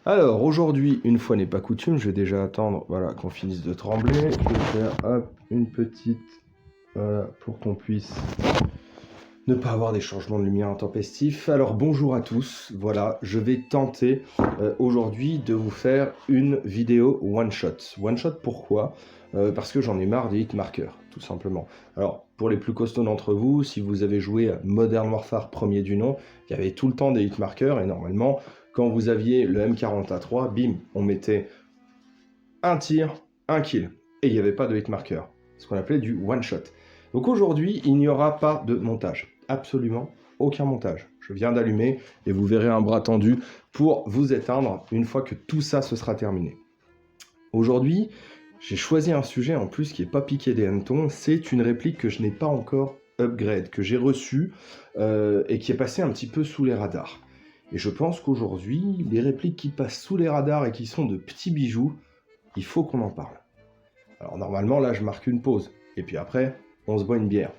Alors, aujourd'hui, une fois n'est pas coutume, je vais déjà attendre voilà, qu'on finisse de trembler. Je vais faire hop, une petite... Voilà, pour qu'on puisse ne pas avoir des changements de lumière intempestifs. Alors, bonjour à tous. Voilà, je vais tenter aujourd'hui de vous faire une vidéo one-shot. One-shot, pourquoi parce que j'en ai marre des hitmarkers, tout simplement. Alors, pour les plus costauds d'entre vous, si vous avez joué à Modern Warfare premier du nom, il y avait tout le temps des hitmarkers, et normalement, quand vous aviez le M40A3, bim, on mettait un tir, un kill, et il n'y avait pas de hitmarker, ce qu'on appelait du one-shot. Donc aujourd'hui, il n'y aura pas de montage, absolument aucun montage. Je viens d'allumer, et vous verrez un bras tendu pour vous éteindre une fois que tout ça se sera terminé. Aujourd'hui, j'ai choisi un sujet en plus qui n'est pas piqué des hannetons, c'est une réplique que je n'ai pas encore upgrade, que j'ai reçue et qui est passée un petit peu sous les radars. Et je pense qu'aujourd'hui, les répliques qui passent sous les radars et qui sont de petits bijoux, il faut qu'on en parle. Alors normalement, là, je marque une pause. Et puis après, on se boit une bière.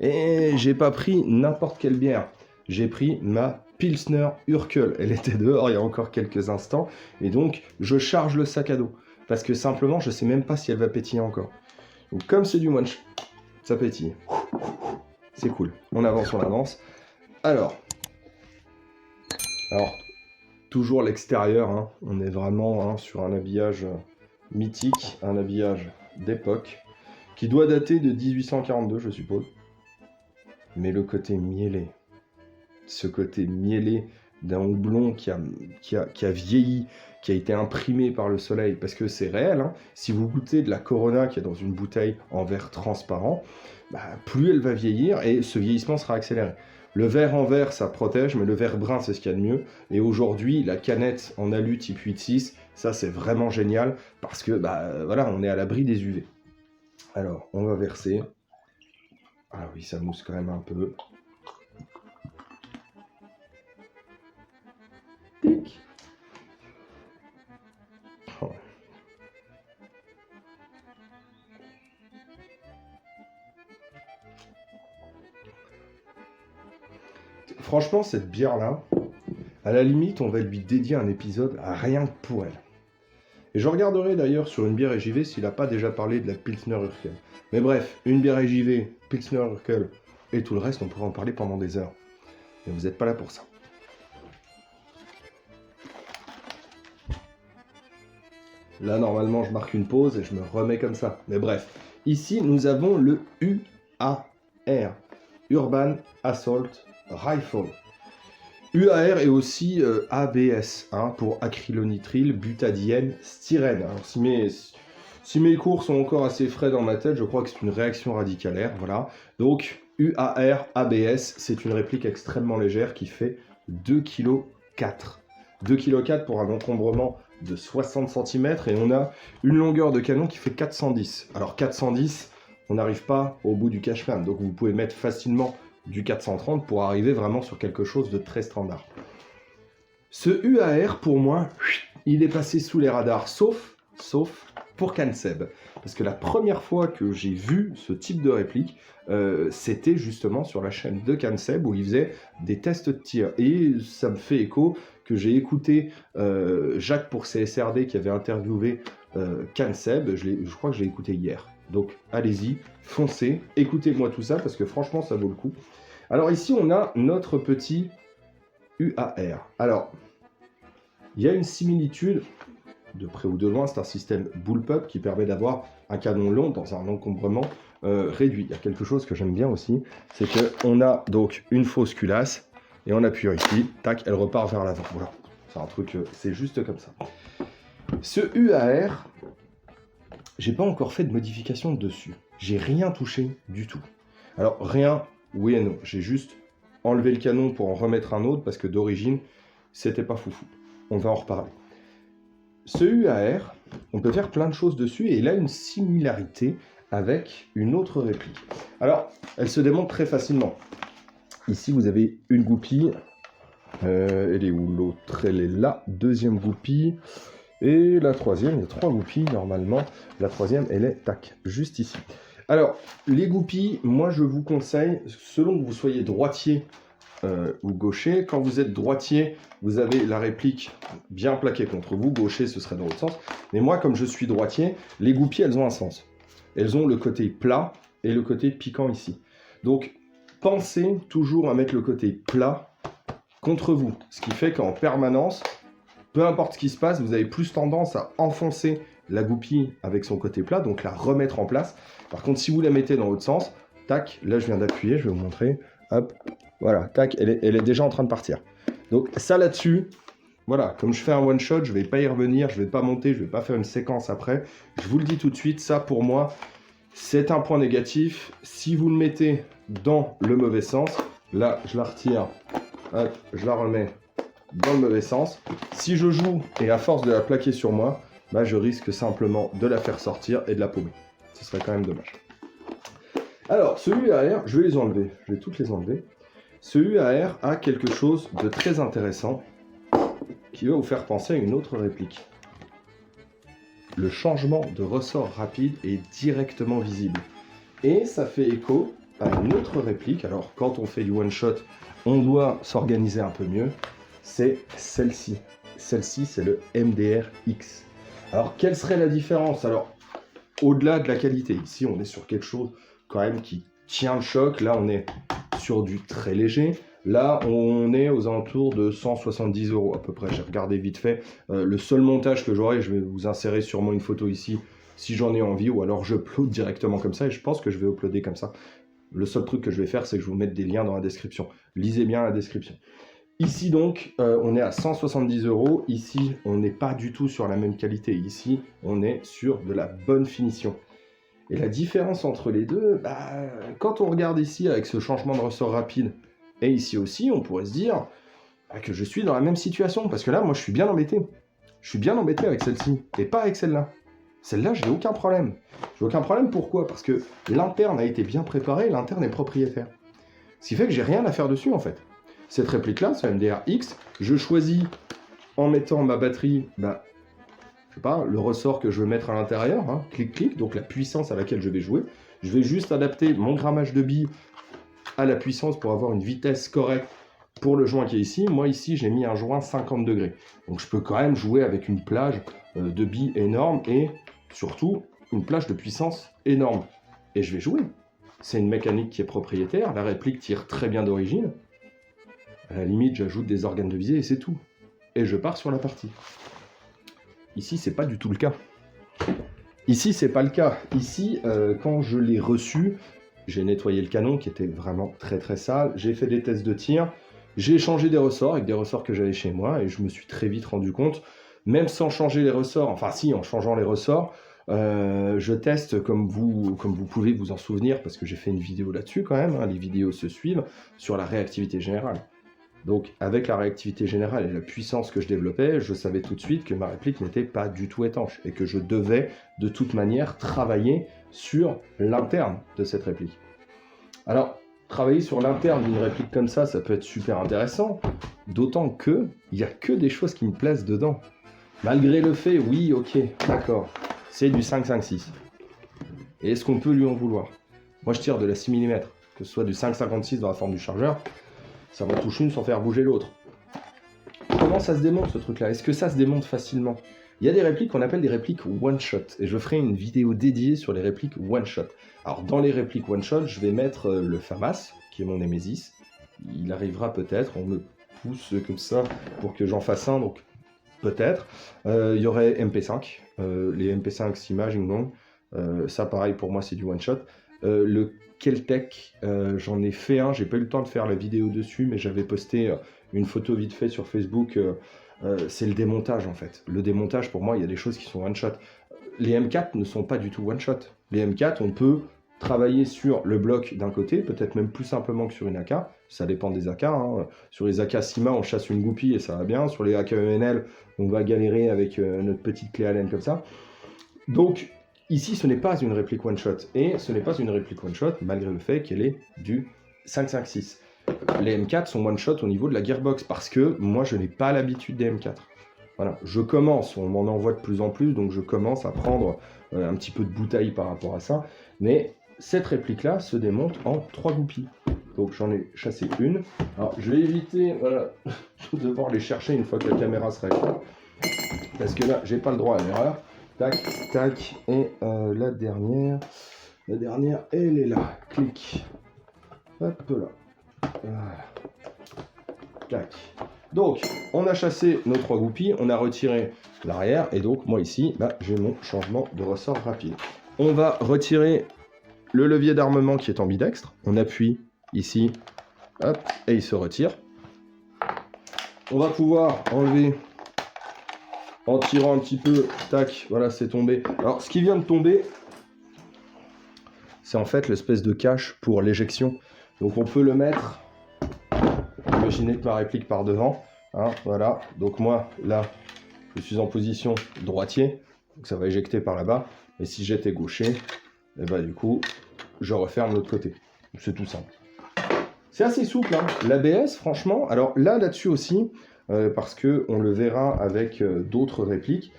Et j'ai pas pris n'importe quelle bière. J'ai pris ma Pilsner Urquell. Elle était dehors il y a encore quelques instants. Et donc, je charge le sac à dos. Parce que simplement, je sais même pas si elle va pétiller encore. Donc comme c'est du one-shot, ça pétille. C'est cool. On avance, on avance. Alors, toujours l'extérieur. Hein. On est vraiment sur un habillage mythique, un habillage d'époque, qui doit dater de 1842, je suppose. Mais le côté mielé, ce côté mielé d'un houblon qui a vieilli, qui a été imprimé par le soleil, parce que c'est réel, hein. Si vous goûtez de la Corona qui est dans une bouteille en verre transparent, plus elle va vieillir et ce vieillissement sera accéléré. Le verre en verre, ça protège, mais le verre brun, c'est ce qu'il y a de mieux. Et aujourd'hui, la canette en alu type 8.6, ça c'est vraiment génial, parce que voilà, on est à l'abri des UV. Alors, on va verser. Ah oui, ça mousse quand même un peu. Tic. Oh. Franchement, cette bière-là, à la limite, on va lui dédier un épisode à rien que pour elle. Et je regarderai d'ailleurs sur une bière et JV s'il n'a pas déjà parlé de la Pilsner Urquell. Mais bref, une bière et JV, Pilsner Urquell et tout le reste, on pourrait en parler pendant des heures. Mais vous n'êtes pas là pour ça. Là, normalement, je marque une pause et je me remets comme ça. Mais bref, ici, nous avons le UAR, Urban Assault Rifle. UAR et aussi ABS, hein, pour acrylonitrile, butadiène, styrène. Alors, si mes cours sont encore assez frais dans ma tête, je crois que c'est une réaction radicalaire, voilà. Donc, UAR, ABS, c'est une réplique extrêmement légère qui fait 2,4 kg. 2,4 kg pour un encombrement de 60 cm et on a une longueur de canon qui fait 410. Alors 410, on n'arrive pas au bout du cache-flamme, donc vous pouvez mettre facilement du 430 pour arriver vraiment sur quelque chose de très standard. Ce UAR, pour moi, il est passé sous les radars, sauf pour Canseb. Parce que la première fois que j'ai vu ce type de réplique, c'était justement sur la chaîne de Canseb où il faisait des tests de tir. Et ça me fait écho que j'ai écouté Jacques pour CSRD qui avait interviewé Canseb. Je crois que je l'ai écouté hier. Donc allez-y, foncez, écoutez-moi tout ça parce que franchement ça vaut le coup. Alors ici on a notre petit UAR. Alors, il y a une similitude, de près ou de loin, c'est un système bullpup qui permet d'avoir un canon long dans un encombrement réduit. Il y a quelque chose que j'aime bien aussi, c'est qu'on a donc une fausse culasse, et en appuyant ici, tac, elle repart vers l'avant. Voilà, c'est un truc, c'est juste comme ça. Ce UAR, j'ai pas encore fait de modification dessus. J'ai rien touché du tout. Alors, rien, oui et non. J'ai juste enlevé le canon pour en remettre un autre, parce que d'origine, c'était pas foufou. On va en reparler. Ce UAR, on peut faire plein de choses dessus, et il a une similarité avec une autre réplique. Alors, elle se démontre très facilement. Ici, vous avez une goupille. Elle est où l'autre? Elle est là. Deuxième goupille. Et la troisième, il y a 3 goupilles normalement. La troisième, elle est, tac, juste ici. Alors, les goupilles, moi je vous conseille, selon que vous soyez droitier ou gaucher. Quand vous êtes droitier, vous avez la réplique bien plaquée contre vous. Gaucher, ce serait dans l'autre sens. Mais moi, comme je suis droitier, les goupilles, elles ont un sens. Elles ont le côté plat et le côté piquant ici. Donc, pensez toujours à mettre le côté plat contre vous. Ce qui fait qu'en permanence, peu importe ce qui se passe, vous avez plus tendance à enfoncer la goupille avec son côté plat, donc la remettre en place. Par contre, si vous la mettez dans l'autre sens, tac, là je viens d'appuyer, je vais vous montrer, hop, voilà, tac, elle est déjà en train de partir. Donc ça là-dessus, voilà, comme je fais un one shot, je ne vais pas y revenir, je ne vais pas monter, je ne vais pas faire une séquence après. Je vous le dis tout de suite, ça pour moi, c'est un point négatif. Si vous le mettez dans le mauvais sens, là je la retire, hop, je la remets dans le mauvais sens. Si je joue et à force de la plaquer sur moi, bah, je risque simplement de la faire sortir et de la paumer. Ce serait quand même dommage. Alors, ce UAR, je vais les enlever. Je vais toutes les enlever. Ce UAR a quelque chose de très intéressant qui va vous faire penser à une autre réplique. Le changement de ressort rapide est directement visible. Et ça fait écho à une autre réplique. Alors, quand on fait du one-shot, on doit s'organiser un peu mieux. C'est celle-ci. Celle-ci, c'est le MDR-X. Alors, quelle serait la différence? Alors, au-delà de la qualité, ici, on est sur quelque chose quand même qui tient le choc. Là, on est sur du très léger. Là, on est aux alentours de 170 € à peu près. J'ai regardé vite fait. Le seul montage que j'aurai, je vais vous insérer sûrement une photo ici, si j'en ai envie, ou alors je upload directement comme ça, et je pense que je vais uploader comme ça. Le seul truc que je vais faire, c'est que je vais vous mettre des liens dans la description. Lisez bien la description. Ici donc, on est à 170 €. Ici, on n'est pas du tout sur la même qualité. Ici, on est sur de la bonne finition. Et la différence entre les deux, quand on regarde ici avec ce changement de ressort rapide, et ici aussi, on pourrait se dire que je suis dans la même situation. Parce que là, moi, je suis bien embêté. Je suis bien embêté avec celle-ci, et pas avec celle-là. Celle-là, je n'ai aucun problème. J'ai aucun problème, pourquoi? Parce que l'interne a été bien préparé, l'interne est propriétaire. Ce qui fait que j'ai rien à faire dessus, en fait. Cette réplique-là, ce MDR-X, je choisis, en mettant ma batterie, je sais pas, le ressort que je veux mettre à l'intérieur, hein, clic-clic, donc la puissance à laquelle je vais jouer. Je vais juste adapter mon grammage de billes à la puissance pour avoir une vitesse correcte pour le joint qui est ici. Moi, ici, j'ai mis un joint 50 degrés. Donc, je peux quand même jouer avec une plage de billes énorme et surtout une plage de puissance énorme. Et je vais jouer. C'est une mécanique qui est propriétaire. La réplique tire très bien d'origine. À la limite, j'ajoute des organes de visée et c'est tout. Et je pars sur la partie. Ici, c'est pas du tout le cas. Ici, c'est pas le cas. Ici, quand je l'ai reçu, j'ai nettoyé le canon qui était vraiment très très sale. J'ai fait des tests de tir. J'ai échangé des ressorts avec des ressorts que j'avais chez moi et je me suis très vite rendu compte, même sans changer les ressorts, enfin si, en changeant les ressorts, je teste comme vous pouvez vous en souvenir parce que j'ai fait une vidéo là-dessus quand même, hein, les vidéos se suivent, sur la réactivité générale. Donc avec la réactivité générale et la puissance que je développais, je savais tout de suite que ma réplique n'était pas du tout étanche et que je devais de toute manière travailler sur l'interne de cette réplique. Alors, travailler sur l'interne d'une réplique comme ça peut être super intéressant, d'autant qu'il n'y a que des choses qui me plaisent dedans. Malgré le fait, oui, ok, d'accord, c'est du 5,56. Et est-ce qu'on peut lui en vouloir? Moi, je tire de la 6 mm, que ce soit du 5,56 dans la forme du chargeur, ça m'en touche une sans faire bouger l'autre. Comment ça se démonte ce truc-là? Est-ce que ça se démonte facilement? Il y a des répliques qu'on appelle des répliques one-shot, et je ferai une vidéo dédiée sur les répliques one-shot. Alors dans les répliques one-shot, je vais mettre le FAMAS, qui est mon Nemesis. Il arrivera peut-être, on me pousse comme ça pour que j'en fasse un, donc peut-être. Il y aurait MP5, les MP5 Simaging Long, ça pareil pour moi c'est du one-shot. Le Keltec, j'en ai fait un, j'ai pas eu le temps de faire la vidéo dessus, mais j'avais posté une photo vite fait sur Facebook. C'est le démontage en fait. Le démontage, pour moi, il y a des choses qui sont one-shot. Les M4 ne sont pas du tout one-shot. Les M4, on peut travailler sur le bloc d'un côté, peut-être même plus simplement que sur une AK. Ça dépend des AK. Hein. Sur les AK Sima, on chasse une goupille et ça va bien. Sur les AK ENL, on va galérer avec notre petite clé Allen comme ça. Donc, ici, ce n'est pas une réplique one-shot. Et ce n'est pas une réplique one-shot, malgré le fait qu'elle est du 5,56. Les M4 sont one-shot au niveau de la gearbox, parce que moi, je n'ai pas l'habitude des M4. Voilà, je commence, on m'en envoie de plus en plus, donc je commence à prendre un petit peu de bouteille par rapport à ça. Mais cette réplique-là se démonte en 3 goupilles. Donc j'en ai chassé une. Alors je vais éviter voilà, de devoir les chercher une fois que la caméra sera éteinte. Parce que là, j'ai pas le droit à l'erreur. Tac, tac. Et la dernière, elle est là. Clic. Hop là. Voilà. Tac. Donc, on a chassé nos 3 groupies, on a retiré l'arrière, et donc moi ici, j'ai mon changement de ressort rapide. On va retirer le levier d'armement qui est ambidextre. On appuie ici, hop, et il se retire. On va pouvoir enlever en tirant un petit peu, tac, voilà, c'est tombé. Alors, ce qui vient de tomber, c'est en fait l'espèce de cache pour l'éjection. Donc, on peut le mettre, imaginez que ma réplique part devant, hein, voilà. Donc, moi, là, je suis en position droitier, donc ça va éjecter par là-bas. Et si j'étais gaucher, et du coup, je referme l'autre côté. C'est tout simple. C'est assez souple, hein. L'ABS, franchement, alors là-dessus aussi, parce que on le verra avec d'autres répliques.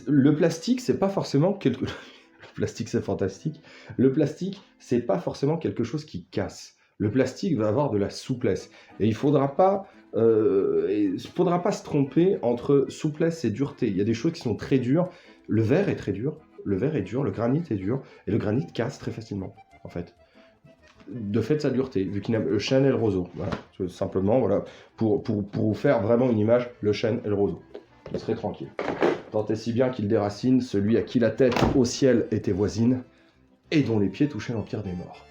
Le plastique, c'est pas forcément quelque... Le plastique, c'est fantastique. Le plastique, c'est pas forcément quelque chose qui casse. Le plastique va avoir de la souplesse. Et il faudra pas se tromper entre souplesse et dureté. Il y a des choses qui sont très dures. Le verre est très dur. Le verre est dur, le granit est dur. Et le granit casse très facilement, en fait. De fait de sa dureté, vu qu'il a le chêne et le roseau. Voilà. Simplement, voilà, pour vous faire vraiment une image, le chêne et le roseau. Vous serez tranquille. Tant et si bien qu'il déracine celui à qui la tête au ciel était voisine et dont les pieds touchaient l'empire des morts.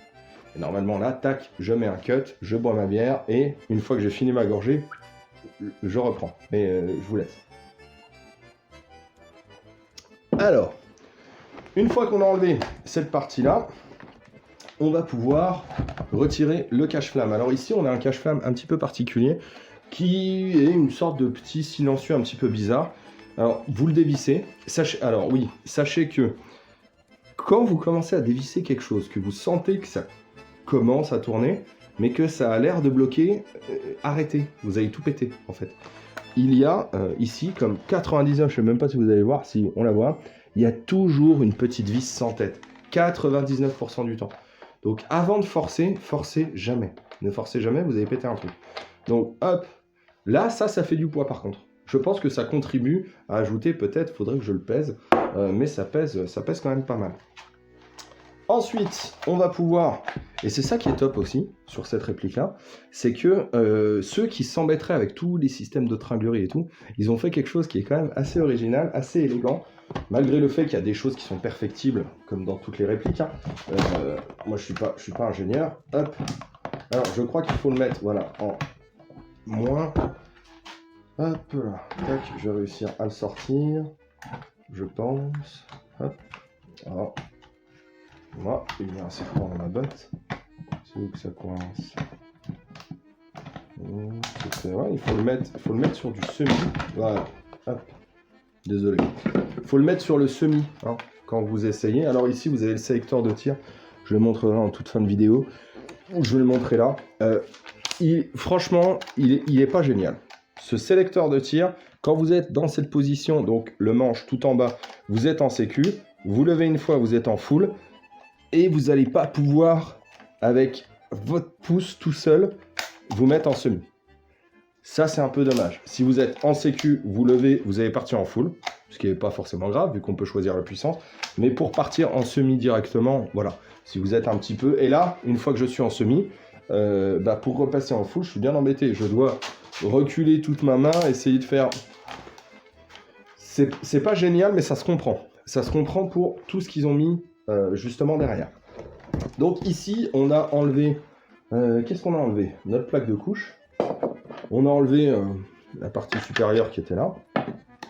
Et normalement là, tac, je mets un cut, je bois ma bière et une fois que j'ai fini ma gorgée, je reprends. Mais je vous laisse. Alors, une fois qu'on a enlevé cette partie-là, on va pouvoir retirer le cache-flamme. Alors ici, on a un cache-flamme un petit peu particulier qui est une sorte de petit silencieux un petit peu bizarre. Alors, vous le dévissez. Sachez que quand vous commencez à dévisser quelque chose, que vous sentez que ça commence à tourner, mais que ça a l'air de bloquer, arrêtez. Vous allez tout péter, en fait. Il y a ici, comme 99, je ne sais même pas si vous allez voir, si on la voit, il y a toujours une petite vis sans tête. 99% du temps. Donc avant de forcer, forcez jamais. Ne forcez jamais, vous allez péter un truc. Donc hop, là ça fait du poids par contre. Je pense que ça contribue à ajouter, peut-être, faudrait que je le pèse, mais ça pèse quand même pas mal. Ensuite, on va pouvoir, et c'est ça qui est top aussi sur cette réplique-là, c'est que ceux qui s'embêteraient avec tous les systèmes de tringlerie et tout, ils ont fait quelque chose qui est quand même assez original, assez élégant, malgré le fait qu'il y a des choses qui sont perfectibles, comme dans toutes les répliques. Hein. Moi, je suis pas ingénieur. Hop. Alors, je crois qu'il faut le mettre, voilà, en moins. Hop là. Tac, je vais réussir à le sortir. Je pense. Hop. Alors. Moi, il y a un serpent dans ma botte. C'est où que ça coince? Ouais, il faut le mettre sur du semi. Voilà. Hop. Désolé. Il faut le mettre sur le semi hein, quand vous essayez. Alors ici, vous avez le sélecteur de tir. Je le montrerai en toute fin de vidéo. Je vais le montrer là. Franchement, il est pas génial. Ce sélecteur de tir, quand vous êtes dans cette position, donc le manche tout en bas, vous êtes en sécu. Vous levez une fois, vous êtes en full. Et vous n'allez pas pouvoir, avec votre pouce tout seul, vous mettre en semi. Ça, c'est un peu dommage. Si vous êtes en sécu, vous levez, vous allez partir en full, ce qui n'est pas forcément grave, vu qu'on peut choisir la puissance. Mais pour partir en semi directement, voilà. Si vous êtes un petit peu... Et là, une fois que je suis en semi, pour repasser en full, je suis bien embêté. Je dois reculer toute ma main, essayer de faire... C'est pas génial, mais ça se comprend. Ça se comprend pour tout ce qu'ils ont mis justement derrière. Donc ici, on a enlevé... Qu'est-ce qu'on a enlevé? Notre plaque de couche. On a enlevé la partie supérieure qui était là.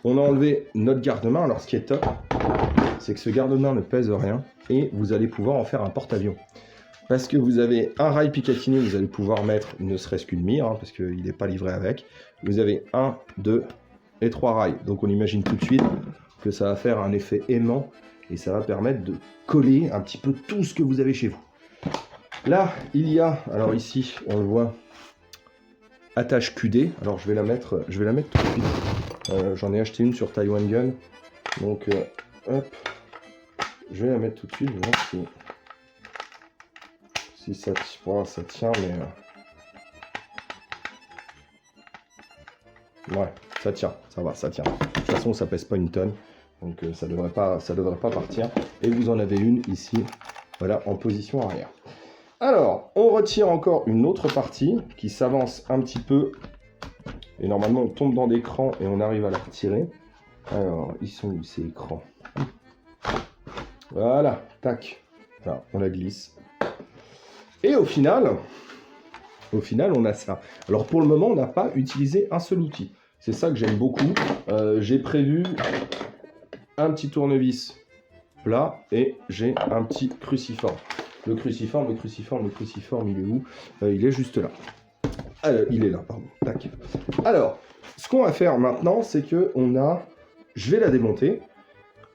On a enlevé notre garde-main. Alors ce qui est top, c'est que ce garde-main ne pèse rien et vous allez pouvoir en faire un porte-avions. Parce que vous avez un rail Picatinny, vous allez pouvoir mettre ne serait-ce qu'une mire, hein, parce qu'il n'est pas livré avec. Vous avez 1, 2 et 3 rails. Donc on imagine tout de suite que ça va faire un effet aimant et ça va permettre de coller un petit peu tout ce que vous avez chez vous. Là, il y a, alors ici, on le voit, attache QD. Alors je vais la mettre tout de suite. J'en ai acheté une sur Taiwan Gun. Donc, hop, je vais la mettre tout de suite. Je vais voir si ça, oh, ça tient, mais... Ouais, ça tient, ça va, ça tient. De toute façon, ça pèse pas une tonne, donc ça devrait pas partir. Et vous en avez une ici, voilà, en position arrière. Alors, on retire encore une autre partie qui s'avance un petit peu. Et normalement, on tombe dans l'écran et on arrive à la retirer. Alors, ils sont où ces écrans? Voilà, tac. Voilà, on la glisse. Et au final, on a ça. Alors pour le moment, on n'a pas utilisé un seul outil. C'est ça que j'aime beaucoup. J'ai prévu un petit tournevis plat et j'ai un petit cruciforme. Le cruciforme, il est où? Il est juste là. Il est là, pardon. Tac. Alors, ce qu'on va faire maintenant, c'est que je vais la démonter.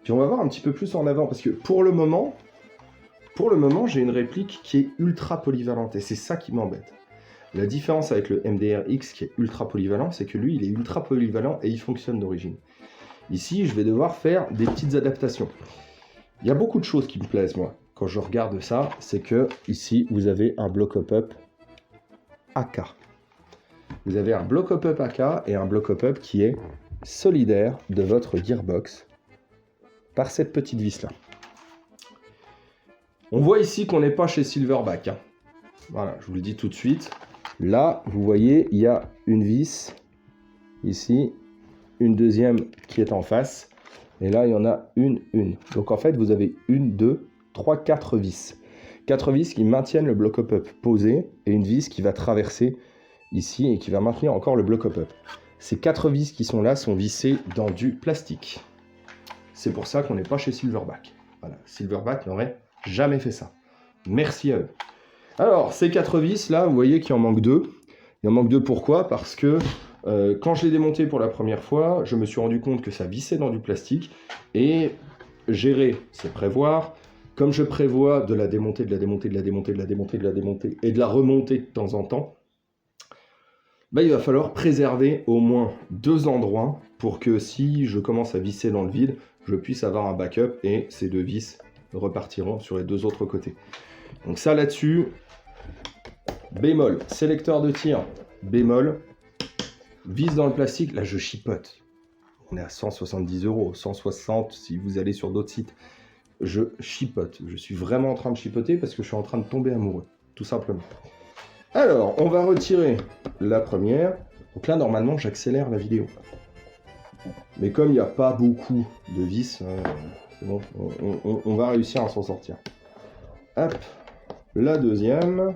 Puis on va voir un petit peu plus en avant. Parce que pour le moment, j'ai une réplique qui est ultra polyvalente. Et c'est ça qui m'embête. La différence avec le MDR-X qui est ultra polyvalent, c'est que lui, il est ultra polyvalent et il fonctionne d'origine. Ici, je vais devoir faire des petites adaptations. Il y a beaucoup de choses qui me plaisent, moi, quand je regarde ça. C'est que ici, vous avez un bloc hop-up AK. Vous avez un bloc hop-up AK et un bloc hop-up qui est solidaire de votre gearbox par cette petite vis-là. On voit ici qu'on n'est pas chez Silverback. Hein. Voilà, je vous le dis tout de suite. Là, vous voyez, il y a une vis ici, une deuxième qui est en face. Et là, il y en a une. Donc en fait, vous avez 1, 2, 3, 4 vis. 4 vis qui maintiennent le bloc hop-up posé et une vis qui va traverser ici et qui va maintenir encore le bloc hop-up. Ces 4 vis qui sont là sont vissées dans du plastique. C'est pour ça qu'on n'est pas chez Silverback. Voilà, Silverback n'aurait jamais fait ça. Merci à eux. Alors, ces 4 vis là, vous voyez qu'il en manque 2. Il en manque 2 pourquoi? Parce que quand je l'ai démonté pour la première fois, je me suis rendu compte que ça vissait dans du plastique. Et gérer, c'est prévoir. Comme je prévois de la démonter, de la démonter, de la démonter, de la démonter, de la démonter et de la remonter de temps en temps, bah, il va falloir préserver au moins 2 endroits pour que si je commence à visser dans le vide, je puisse avoir un backup et ces 2 vis repartiront sur les 2 autres côtés. Donc ça là-dessus, bémol, sélecteur de tir, bémol, vis dans le plastique, là je chipote. On est à 170 €, 160 si vous allez sur d'autres sites. Je chipote, je suis vraiment en train de chipoter parce que je suis en train de tomber amoureux, tout simplement. Alors, on va retirer la première. Donc là, normalement, j'accélère la vidéo. Mais comme il n'y a pas beaucoup de vis, c'est bon, on va réussir à s'en sortir. Hop, la deuxième.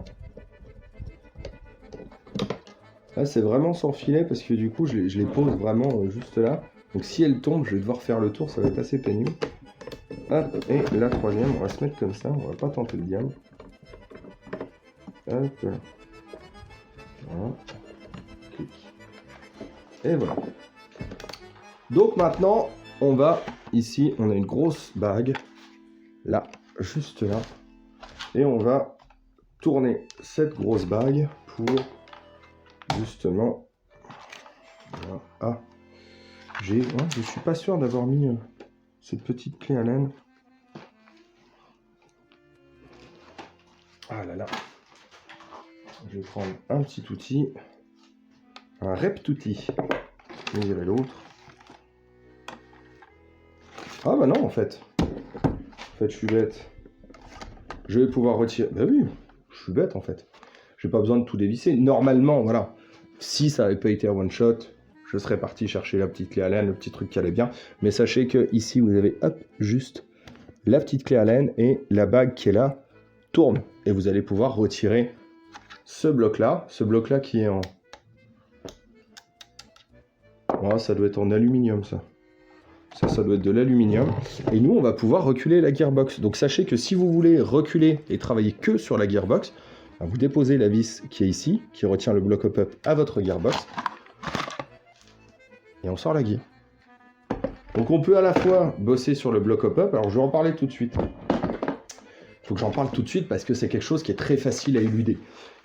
Là, c'est vraiment sans filet parce que du coup, je les pose vraiment juste là. Donc si elle tombe, je vais devoir faire le tour, ça va être assez pénible. Hop, et la troisième, on va se mettre comme ça, on va pas tenter le diable. Hop là. Voilà. Clic. Et voilà. Donc maintenant, on va ici, on a une grosse bague, là, juste là. Et on va tourner cette grosse bague pour justement... Voilà. Ah, je suis pas sûr d'avoir mis cette petite clé à laine. Ah là là. Je vais prendre un petit outil, un Reptoutil. Et il y avait l'autre. Ah bah non en fait. En fait je suis bête. Je vais pouvoir retirer. Bah oui, je suis bête en fait. J'ai pas besoin de tout dévisser. Normalement, voilà. Si ça n'avait pas été un one shot, je serais parti chercher la petite clé à laine, le petit truc qui allait bien. Mais sachez que ici vous avez hop, juste la petite clé à laine et la bague qui est là tourne. Et vous allez pouvoir retirer ce bloc-là qui est en... Oh, ça doit être en aluminium, ça. Ça doit être de l'aluminium. Et nous, on va pouvoir reculer la gearbox. Donc, sachez que si vous voulez reculer et travailler que sur la gearbox, vous déposez la vis qui est ici, qui retient le bloc hop-up à votre gearbox. Et on sort la gear. Donc, on peut à la fois bosser sur le bloc hop-up. Alors, je vais en parler tout de suite. Il faut que j'en parle tout de suite parce que c'est quelque chose qui est très facile à éluder.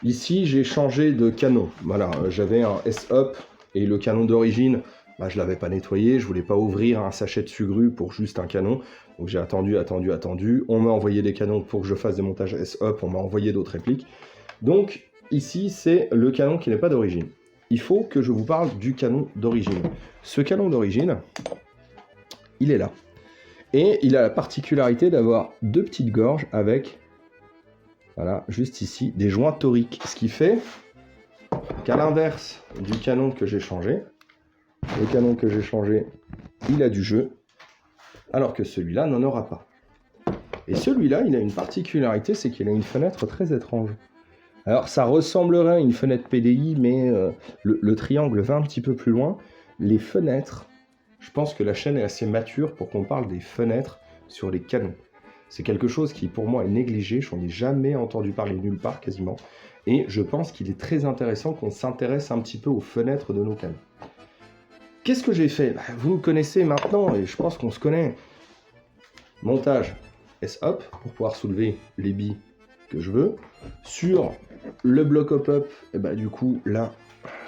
Ici, j'ai changé de canon. Voilà, j'avais un S-Up et le canon d'origine bah, je l'avais pas nettoyé, je voulais pas ouvrir un sachet de sugru pour juste un canon. Donc j'ai attendu. On m'a envoyé des canons pour que je fasse des montages S-Up, on m'a envoyé d'autres répliques. Donc ici, c'est le canon qui n'est pas d'origine. Il faut que je vous parle du canon d'origine. Ce canon d'origine, il est là. Et il a la particularité d'avoir deux petites gorges avec, voilà, juste ici, des joints toriques. Ce qui fait qu'à l'inverse du canon que j'ai changé, le canon que j'ai changé, il a du jeu, alors que celui-là n'en aura pas. Et celui-là, il a une particularité, c'est qu'il a une fenêtre très étrange. Alors, ça ressemblerait à une fenêtre PDI, mais le triangle va un petit peu plus loin. Les fenêtres, je pense que la chaîne est assez mature pour qu'on parle des fenêtres sur les canons. C'est quelque chose qui, pour moi, est négligé. Je n'en ai jamais entendu parler nulle part, quasiment. Et je pense qu'il est très intéressant qu'on s'intéresse un petit peu aux fenêtres de nos canons. Qu'est-ce que j'ai fait? Vous me connaissez maintenant, et je pense qu'on se connaît. Montage S-Up, pour pouvoir soulever les billes que je veux. Sur le bloc hop-up, et bah du coup, là,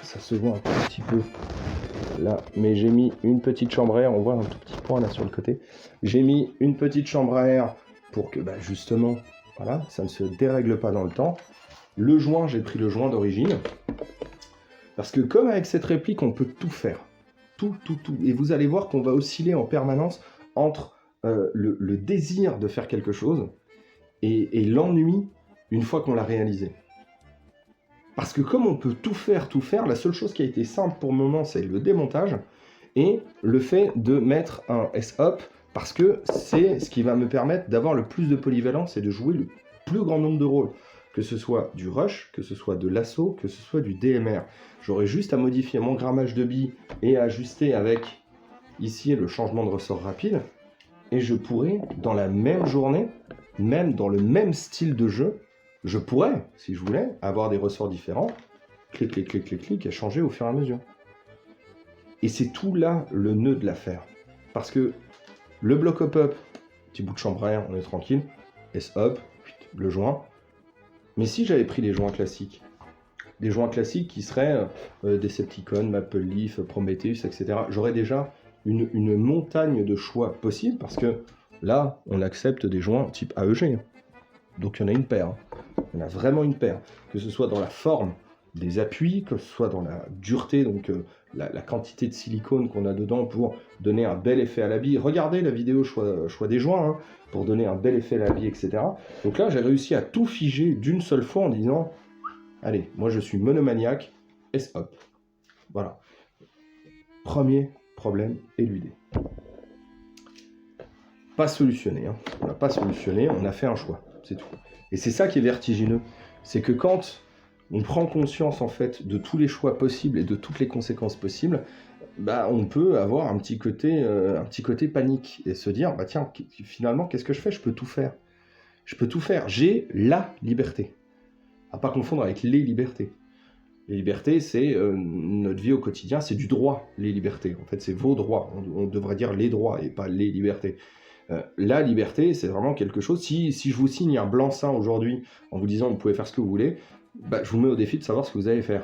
ça se voit un petit peu. Là, mais j'ai mis une petite chambre à air, on voit un tout petit point là sur le côté. J'ai mis une petite chambre à air pour que, bah, justement, voilà, ça ne se dérègle pas dans le temps. Le joint, j'ai pris le joint d'origine. Parce que comme avec cette réplique, on peut tout faire. Tout. Et vous allez voir qu'on va osciller en permanence entre le désir de faire quelque chose et l'ennui une fois qu'on l'a réalisé. Parce que comme on peut tout faire, la seule chose qui a été simple pour le moment, c'est le démontage et le fait de mettre un S-Up, parce que c'est ce qui va me permettre d'avoir le plus de polyvalence et de jouer le plus grand nombre de rôles. Que ce soit du rush, que ce soit de l'assaut, que ce soit du DMR. J'aurai juste à modifier mon grammage de billes et à ajuster avec, ici, le changement de ressort rapide. Et je pourrais, dans la même journée, même dans le même style de jeu, je pourrais, si je voulais, avoir des ressorts différents, clic, et changer au fur et à mesure. Et c'est tout là le nœud de l'affaire. Parce que le bloc hop-up, petit bout de chambre à air, on est tranquille, S-Up, le joint. Mais si j'avais pris des joints classiques qui seraient Decepticon, Maple Leaf, Prometheus, etc., j'aurais déjà une montagne de choix possibles, parce que là, on accepte des joints type AEG. Donc il y en a une paire. Il y en a vraiment une paire. Que ce soit dans la forme des appuis, que ce soit dans la dureté, donc la quantité de silicone qu'on a dedans pour donner un bel effet à la bille. Regardez la vidéo choix des joints, hein, pour donner un bel effet à la bille, etc. Donc là, j'ai réussi à tout figer d'une seule fois en disant, allez, moi je suis monomaniaque, S-Up. Voilà. Premier problème éludé. Pas solutionné. Hein. On n'a pas solutionné, on a fait un choix. C'est tout. Et c'est ça qui est vertigineux. C'est que quand on prend conscience en fait de tous les choix possibles et de toutes les conséquences possibles, bah, on peut avoir un petit côté panique et se dire, bah tiens, finalement, qu'est-ce que je fais? Je peux tout faire. Je peux tout faire. J'ai la liberté. À pas confondre avec les libertés. Les libertés, c'est notre vie au quotidien, c'est du droit, les libertés. En fait, c'est vos droits. On devrait dire les droits et pas les libertés. La liberté, c'est vraiment quelque chose. Si je vous signe un blanc-seing aujourd'hui en vous disant vous pouvez faire ce que vous voulez, bah, je vous mets au défi de savoir ce que vous allez faire.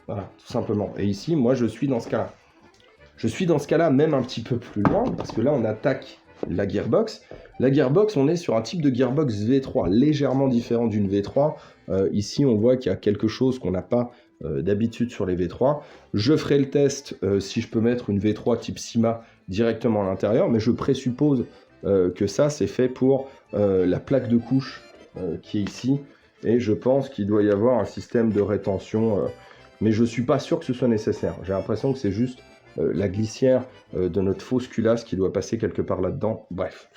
Voilà, tout simplement. Et ici, moi, je suis dans ce cas-là. Je suis dans ce cas-là même un petit peu plus loin, parce que là, on attaque la gearbox. La gearbox, on est sur un type de gearbox V3, légèrement différent d'une V3. Ici, on voit qu'il y a quelque chose qu'on n'a pas d'habitude sur les V3. Je ferai le test si je peux mettre une V3 type CIMA directement à l'intérieur, mais je présuppose que ça, c'est fait pour la plaque de couche qui est ici. Et je pense qu'il doit y avoir un système de rétention, mais je ne suis pas sûr que ce soit nécessaire. J'ai l'impression que c'est juste la glissière de notre fausse culasse qui doit passer quelque part là-dedans. Bref.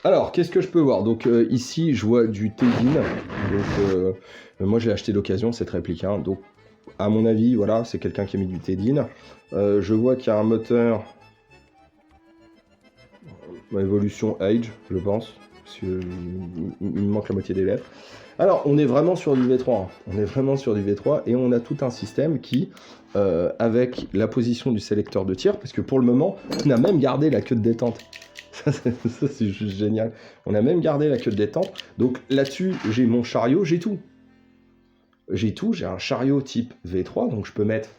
Alors, qu'est-ce que je peux voir? Donc ici, je vois du T-Din. Donc, moi, j'ai acheté d'occasion cette réplique. Hein. Donc, à mon avis, voilà, c'est quelqu'un qui a mis du T-Din. Je vois qu'il y a un moteur Evolution Age, je pense. Parce qu'il me manque la moitié des lettres. Alors, on est vraiment sur du V3. Hein. On est vraiment sur du V3 et on a tout un système qui, avec la position du sélecteur de tir, parce que pour le moment, on a même gardé la queue de détente. Ça, c'est juste génial. On a même gardé la queue de détente. Donc là-dessus, j'ai mon chariot, j'ai tout. J'ai un chariot type V3, donc je peux mettre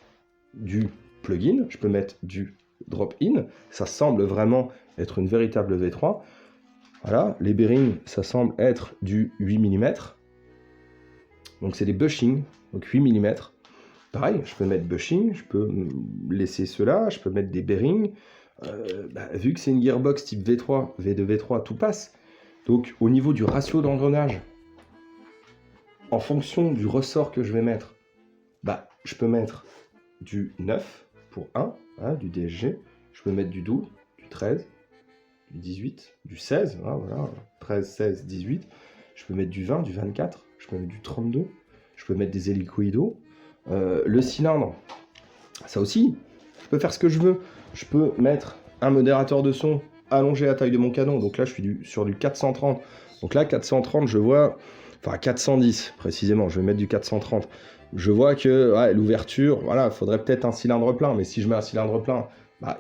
du plugin, je peux mettre du drop-in, ça semble vraiment être une véritable V3. Voilà, les bearings, ça semble être du 8 mm. Donc c'est des bushings, donc 8 mm. Pareil, je peux mettre bushing, je peux laisser cela, je peux mettre des bearings. Vu que c'est une gearbox type V3, V2, V3, tout passe. Donc au niveau du ratio d'engrenage, en fonction du ressort que je vais mettre, je peux mettre du 9 pour 1, hein, du DSG. Je peux mettre du 12, du 13, du 18, du 16, hein, voilà, 13, 16, 18. Je peux mettre du 20, du 24, je peux mettre du 32, je peux mettre des hélicoïdaux. Le cylindre, ça aussi, je peux faire ce que je veux. Je peux mettre un modérateur de son allongé à la taille de mon canon. Donc là, je suis sur du 430. Donc là, 430, je vois... Enfin, 410 précisément, je vais mettre du 430. Je vois que l'ouverture, voilà, il faudrait peut-être un cylindre plein. Mais si je mets un cylindre plein,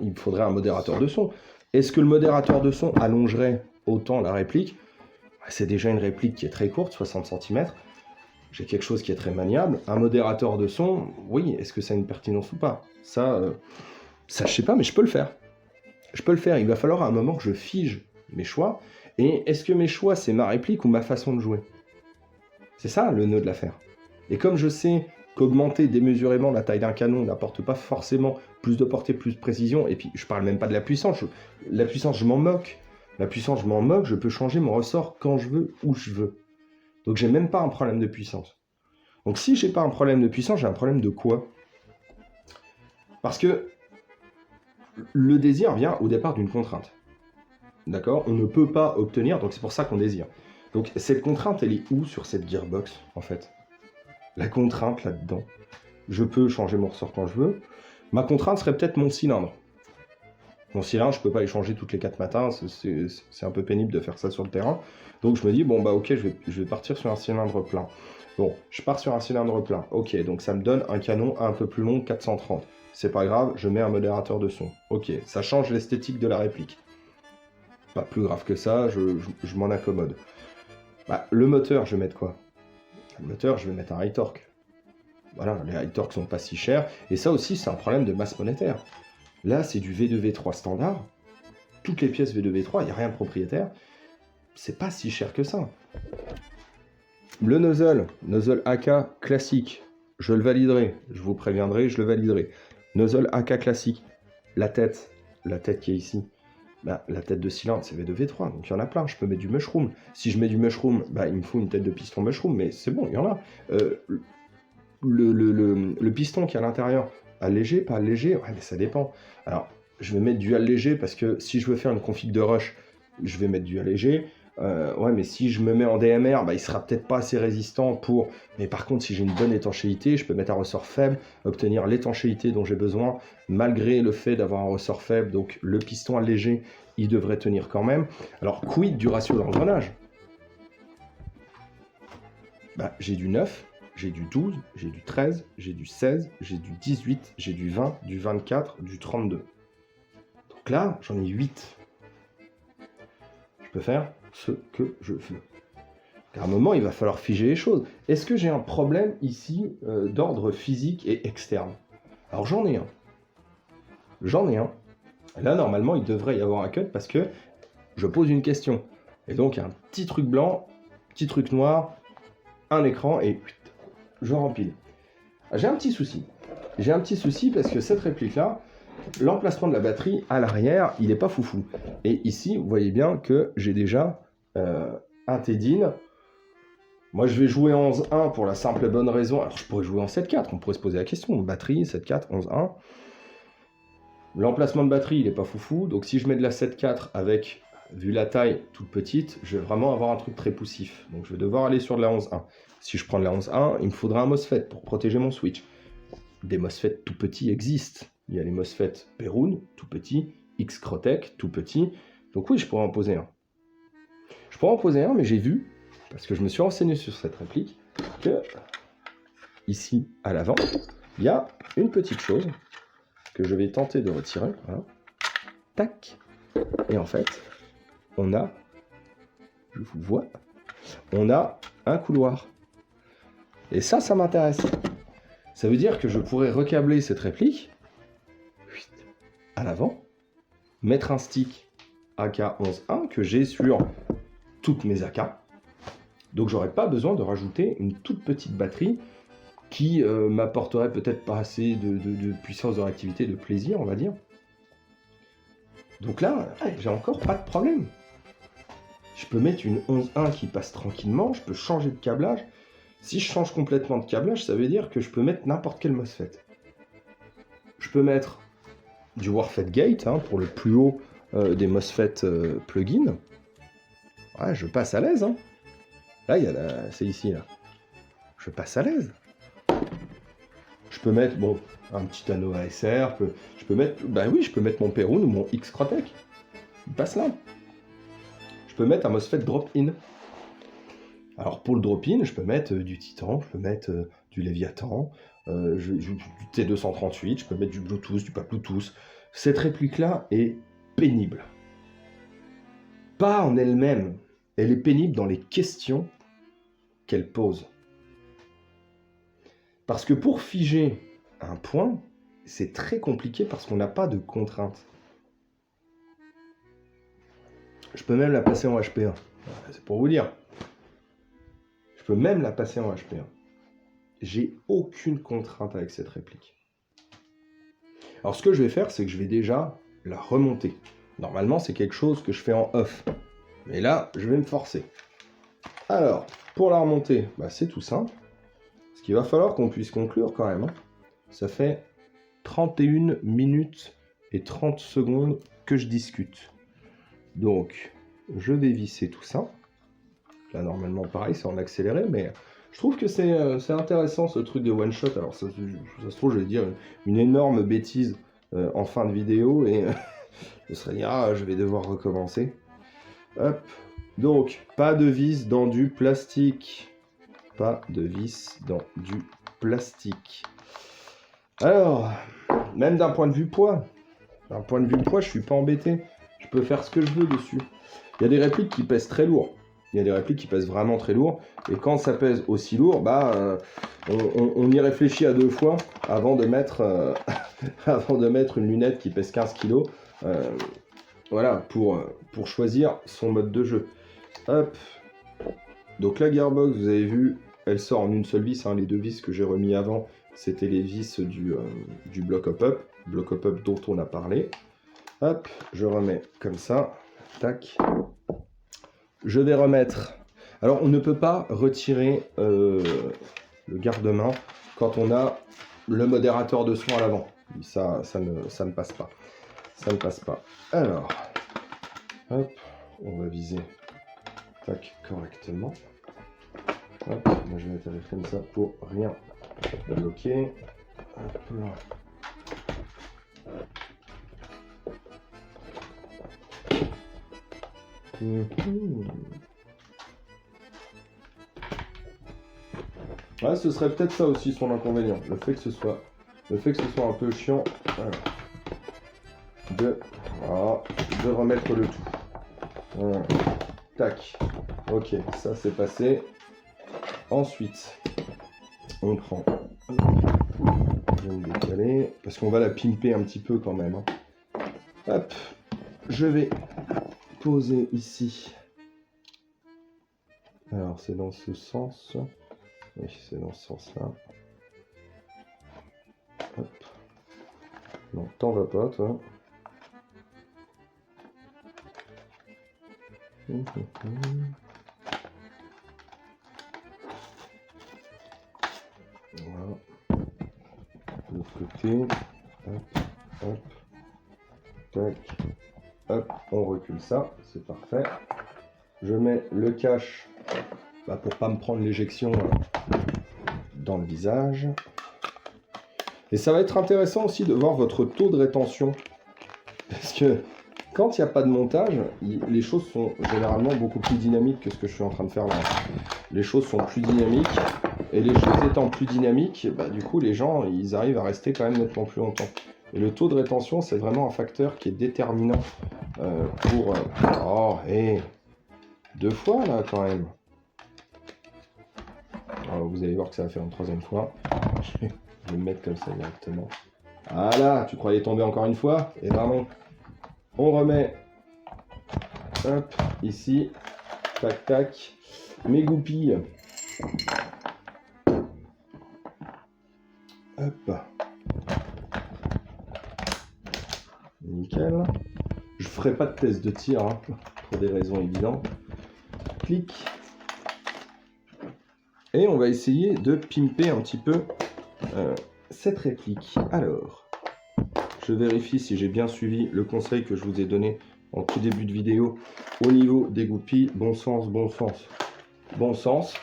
il me faudrait un modérateur de son. Est-ce que le modérateur de son allongerait autant la réplique? C'est déjà une réplique qui est très courte, 60 cm. J'ai quelque chose qui est très maniable. Un modérateur de son, oui, est-ce que ça a une pertinence ou pas? Ça, je sais pas, mais je peux le faire. Je peux le faire. Il va falloir à un moment que je fige mes choix. Et est-ce que mes choix, c'est ma réplique ou ma façon de jouer? C'est ça le nœud de l'affaire. Et comme je sais qu'augmenter démesurément la taille d'un canon n'apporte pas forcément plus de portée, plus de précision, et puis je parle même pas de la puissance. La puissance, je m'en moque. La puissance, je m'en moque. Je peux changer mon ressort quand je veux, où je veux. Donc j'ai même pas un problème de puissance. Donc si j'ai pas un problème de puissance, j'ai un problème de quoi? Parce que le désir vient au départ d'une contrainte. D'accord? On ne peut pas obtenir, donc c'est pour ça qu'on désire. Donc cette contrainte, elle est où sur cette gearbox, en fait? La contrainte là-dedans. Je peux changer mon ressort quand je veux. Ma contrainte serait peut-être mon cylindre. Mon cylindre, je peux pas les changer toutes les 4 matins, c'est un peu pénible de faire ça sur le terrain. Donc je me dis, bon ok, je vais partir sur un cylindre plein. Bon, je pars sur un cylindre plein. Ok, donc ça me donne un canon un peu plus long, 430. C'est pas grave, je mets un modérateur de son. Ok, ça change l'esthétique de la réplique. Pas plus grave que ça, je m'en accommode. Le moteur, je vais mettre quoi? Le moteur, je vais mettre un high torque. Voilà, les high torques sont pas si chers. Et ça aussi, c'est un problème de masse monétaire. Là, c'est du V2, V3 standard. Toutes les pièces V2, V3, il n'y a rien de propriétaire. C'est pas si cher que ça. Le nozzle AK classique, je le validerai. Je vous préviendrai, je le validerai. Nozzle AK classique. La tête qui est ici, la tête de cylindre, c'est V2, V3. Donc il y en a plein. Je peux mettre du mushroom. Si je mets du mushroom, il me faut une tête de piston mushroom. Mais c'est bon, il y en a. Le piston qui est à l'intérieur, allégé, pas allégé, ouais, mais ça dépend. Alors, je vais mettre du allégé parce que si je veux faire une config de rush, je vais mettre du allégé. Ouais, mais si je me mets en DMR, il sera peut-être pas assez résistant pour... Mais par contre, si j'ai une bonne étanchéité, je peux mettre un ressort faible, obtenir l'étanchéité dont j'ai besoin, malgré le fait d'avoir un ressort faible. Donc, le piston allégé, il devrait tenir quand même. Alors, quid du ratio d'engrenage? J'ai du 9. J'ai du 12, j'ai du 13, j'ai du 16, j'ai du 18, j'ai du 20, du 24, du 32. Donc là, j'en ai 8. Je peux faire ce que je veux. À un moment, il va falloir figer les choses. Est-ce que j'ai un problème ici d'ordre physique et externe? Alors j'en ai un. J'en ai un. Là, normalement, il devrait y avoir un cut parce que je pose une question. Et donc, un petit truc blanc, petit truc noir, un écran et... je rempile. J'ai un petit souci. J'ai un petit souci parce que cette réplique-là, l'emplacement de la batterie à l'arrière, il n'est pas foufou. Et ici, vous voyez bien que j'ai déjà un T-DIN. Moi, je vais jouer en 11.1 pour la simple et bonne raison. Alors, je pourrais jouer en 7.4. On pourrait se poser la question. Batterie, 7.4, 11.1. L'emplacement de batterie, il n'est pas foufou. Donc, si je mets de la 7.4 avec, vu la taille toute petite, je vais vraiment avoir un truc très poussif. Donc, je vais devoir aller sur de la 11.1. Si je prends de la 11.1, il me faudra un MOSFET pour protéger mon switch. Des MOSFET tout petits existent. Il y a les MOSFET Perun, tout petits, X-Crotec, tout petit. Donc oui, je pourrais en poser un. Je pourrais en poser un, mais j'ai vu, parce que je me suis renseigné sur cette réplique, que ici, à l'avant, il y a une petite chose que je vais tenter de retirer. Voilà. Tac. Et en fait, on a, je vous vois, on a un couloir. Et ça m'intéresse. Ça veut dire que je pourrais recabler cette réplique à l'avant, mettre un stick AK11.1 que j'ai sur toutes mes AK. Donc j'aurais pas besoin de rajouter une toute petite batterie qui m'apporterait peut-être pas assez de puissance de réactivité, de plaisir, on va dire. Donc là, j'ai encore pas de problème. Je peux mettre une 11.1 qui passe tranquillement, je peux changer de câblage. Si je change complètement de câblage, ça veut dire que je peux mettre n'importe quel MOSFET. Je peux mettre du Warfed Gate pour le plus haut des MOSFET plugin. Ouais, je passe à l'aise. Là, c'est ici. Là. Je passe à l'aise. Je peux mettre un petit anneau ASR. Je peux mettre, je peux mettre mon Perun ou mon X-Crotec. Il passe là. Je peux mettre un MOSFET drop-in. Alors pour le drop-in, je peux mettre du Titan, je peux mettre du Léviathan, du T238, je peux mettre du Bluetooth, du pas Bluetooth. Cette réplique-là est pénible. Pas en elle-même, elle est pénible dans les questions qu'elle pose. Parce que pour figer un point, c'est très compliqué parce qu'on n'a pas de contraintes. Je peux même la passer en HP1. C'est pour vous dire. Je peux même la passer en HP1. J'ai aucune contrainte avec cette réplique. Alors ce que je vais faire, c'est que je vais déjà la remonter. Normalement, c'est quelque chose que je fais en off. Mais là, je vais me forcer. Alors, pour la remonter, c'est tout simple. Ce qu'il va falloir qu'on puisse conclure quand même. Ça fait 31 minutes et 30 secondes que je discute. Donc, je vais visser tout ça. Là, normalement, pareil, c'est en accéléré, mais je trouve que c'est intéressant, ce truc de one-shot. Alors, ça se trouve, je vais dire une énorme bêtise en fin de vidéo, et je serais dire, je vais devoir recommencer. Hop. Donc, pas de vis dans du plastique. Pas de vis dans du plastique. Alors, même d'un point de vue poids, je suis pas embêté. Je peux faire ce que je veux dessus. Il y a des répliques qui pèsent très lourd. Il y a des répliques qui pèsent vraiment très lourd. Et quand ça pèse aussi lourd, on y réfléchit à deux fois avant de mettre, avant de mettre une lunette qui pèse 15 kg. Voilà, pour choisir son mode de jeu. Hop. Donc la gearbox, vous avez vu, elle sort en une seule vis. Les deux vis que j'ai remis avant, c'était les vis du bloc hop-up. Bloc hop-up dont on a parlé. Hop, je remets comme ça. Tac. Je vais remettre... Alors, on ne peut pas retirer le garde-main quand on a le modérateur de son à l'avant. Ça ne passe pas. Ça ne passe pas. Alors, hop, on va viser tac, correctement. Hop, moi je vais atterrir comme ça pour rien bloquer. Hop là. Ouais, ce serait peut-être ça aussi son inconvénient, le fait que ce soit un peu chiant, de remettre le tout. Voilà. Tac. Ok, ça c'est passé. Ensuite, on prend. Je vais me décaler parce qu'on va la pimper un petit peu quand même. Hop, je vais poser ici. Alors c'est dans ce sens. Oui, c'est dans ce sens-là. Hop. Non, t'en vas pas, toi. Voilà. De l'autre côté. Hop, hop. Tac. Hop, on recule ça, c'est parfait. Je mets le cache pour pas me prendre l'éjection dans le visage. Et ça va être intéressant aussi de voir votre taux de rétention. Parce que quand il n'y a pas de montage, les choses sont généralement beaucoup plus dynamiques que ce que je suis en train de faire là. Les choses sont plus dynamiques. Et les choses étant plus dynamiques, du coup les gens ils arrivent à rester quand même nettement plus longtemps. Et le taux de rétention, c'est vraiment un facteur qui est déterminant pour... Oh, hé, deux fois là quand même. Alors, vous allez voir que ça va faire une troisième fois. Je vais me mettre comme ça directement. Voilà, tu croyais tomber encore une fois? Et vraiment, on remet, hop, ici, tac, tac, mes goupilles. Hop. Nickel. Je ferai pas de test de tir, hein, pour des raisons évidentes. Clic. Et on va essayer de pimper un petit peu cette réplique. Alors, je vérifie si j'ai bien suivi le conseil que je vous ai donné en tout début de vidéo au niveau des goupilles. Bon sens, bon sens, bon sens.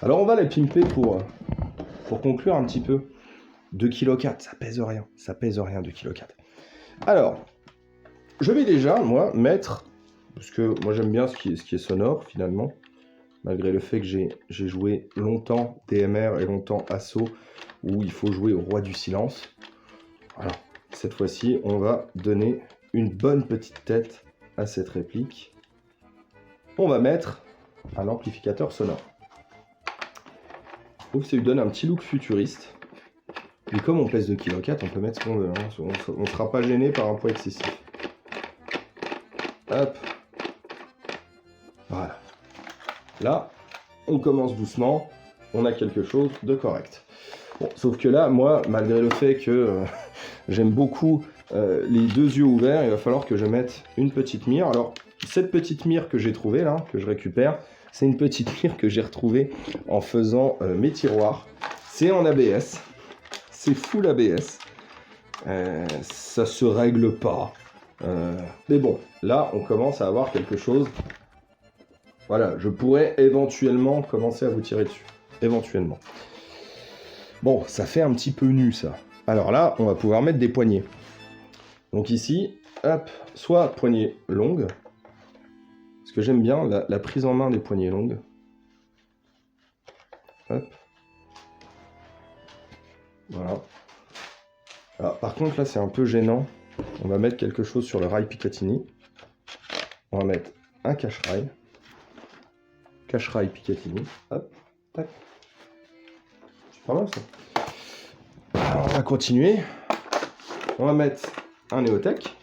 Alors on va les pimper pour conclure un petit peu. 2,4 kg, ça pèse rien 2,4 kg. Alors, je vais déjà, moi, mettre, parce que moi j'aime bien ce qui est sonore finalement, malgré le fait que j'ai joué longtemps DMR et longtemps Assaut, où il faut jouer au roi du silence. Voilà. Cette fois-ci, on va donner une bonne petite tête à cette réplique. On va mettre un amplificateur sonore. Je trouve que ça lui donne un petit look futuriste. Et comme on pèse 2,4 kg, on peut mettre ce qu'on veut. Hein. On ne sera pas gêné par un poids excessif. Hop. Voilà. Là, on commence doucement. On a quelque chose de correct. Bon, sauf que là, moi, malgré le fait que j'aime beaucoup les deux yeux ouverts, il va falloir que je mette une petite mire. Alors, cette petite mire que j'ai trouvée, là, que je récupère, c'est une petite mire que j'ai retrouvée en faisant mes tiroirs. C'est en ABS. C'est full ABS. Ça se règle pas. Mais bon, là, on commence à avoir quelque chose. Voilà, je pourrais éventuellement commencer à vous tirer dessus. Éventuellement. Bon, ça fait un petit peu nu, ça. Alors là, on va pouvoir mettre des poignées. Donc ici, hop, soit poignée longue. Parce que j'aime bien la prise en main des poignées longues. Hop. Voilà. Alors, par contre, là, c'est un peu gênant. On va mettre quelque chose sur le rail Picatinny. On va mettre un cache-rail. Cache-rail Picatinny. Hop, tac. C'est pas mal, ça. Alors, on va continuer. On va mettre un Néotech.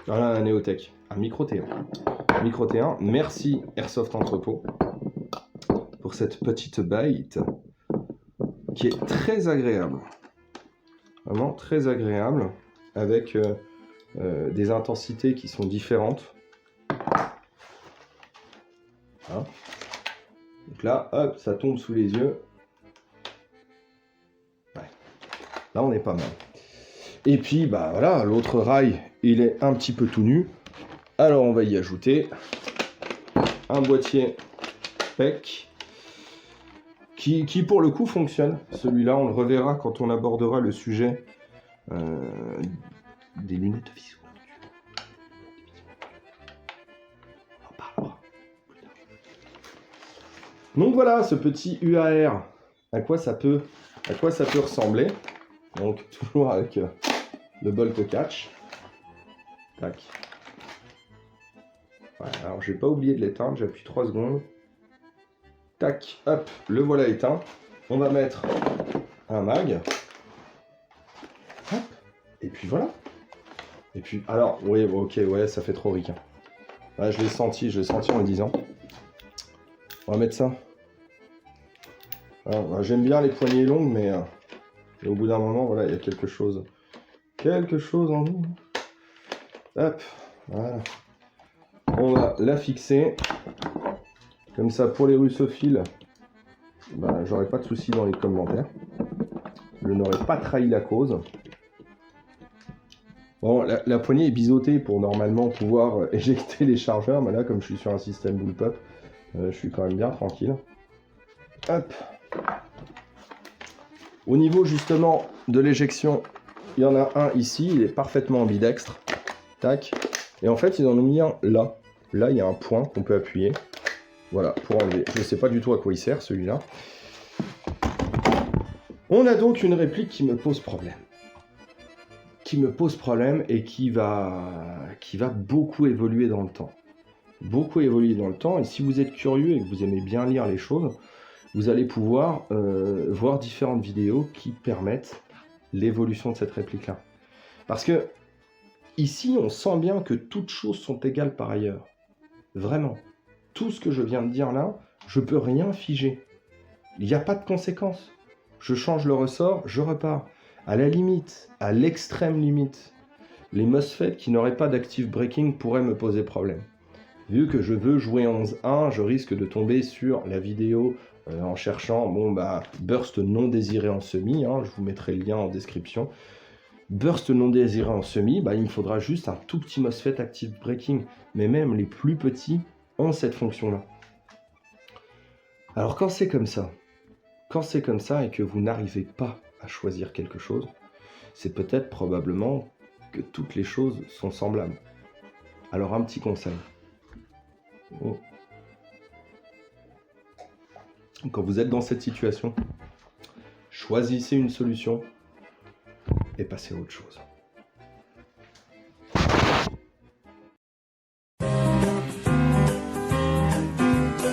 Voilà, un Néotech. Un Micro T1. Micro T1. Merci Airsoft Entrepôt pour cette petite bite qui est très agréable. Vraiment très agréable, avec des intensités qui sont différentes. Voilà. Donc là, hop, ça tombe sous les yeux. Ouais. Là, on est pas mal. Et puis, bah voilà, l'autre rail, il est un petit peu tout nu. Alors, on va y ajouter un boîtier PEC. Qui pour le coup fonctionne. Celui-là, on le reverra quand on abordera le sujet des lunettes de vision. On en parlera plus tard. Donc voilà, ce petit UAR, à quoi ça peut ressembler. Donc toujours avec le bolt catch. Tac. Voilà, alors j'ai pas oublié de l'éteindre, j'appuie 3 secondes. Tac, hop, le voilà éteint. On va mettre un mag. Hop, et puis voilà. Et puis, alors, oui, ok, ouais, ça fait trop ricain. Là, je l'ai senti en le disant. On va mettre ça. J'aime bien les poignées longues, mais au bout d'un moment, voilà, il y a quelque chose en nous. Hop, voilà. On va la fixer. Comme ça, pour les russophiles, bah, j'aurai pas de soucis dans les commentaires. Je n'aurais pas trahi la cause. Bon, la poignée est biseautée pour normalement pouvoir éjecter les chargeurs, mais là, comme je suis sur un système bullpup, je suis quand même bien tranquille. Hop. Au niveau justement de l'éjection, il y en a un ici, il est parfaitement ambidextre. Tac. Et en fait, ils en ont mis un là. Là, il y a un point qu'on peut appuyer. Voilà, pour enlever. Je ne sais pas du tout à quoi il sert, celui-là. On a donc une réplique qui me pose problème. Et qui va beaucoup évoluer dans le temps. Et si vous êtes curieux et que vous aimez bien lire les choses, vous allez pouvoir voir différentes vidéos qui permettent l'évolution de cette réplique-là. Parce que ici, on sent bien que toutes choses sont égales par ailleurs. Vraiment. Tout ce que je viens de dire là, je peux rien figer. Il n'y a pas de conséquences. Je change le ressort, je repars. À la limite, à l'extrême limite, les MOSFET qui n'auraient pas d'active breaking pourraient me poser problème. Vu que je veux jouer 11.1, je risque de tomber sur la vidéo en cherchant burst non désiré en semi, je vous mettrai le lien en description. Burst non désiré en semi, il me faudra juste un tout petit MOSFET active breaking, mais même les plus petits ont cette fonction-là. Alors quand c'est comme ça et que vous n'arrivez pas à choisir quelque chose, c'est peut-être probablement que toutes les choses sont semblables. Alors un petit conseil. Quand vous êtes dans cette situation, choisissez une solution et passez à autre chose.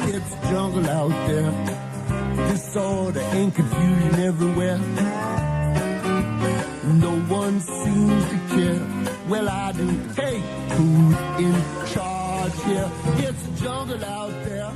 It's jungle out there, disorder and confusion everywhere. No one seems to care. Well, I do. Hey, who's in charge here? It's jungle out there.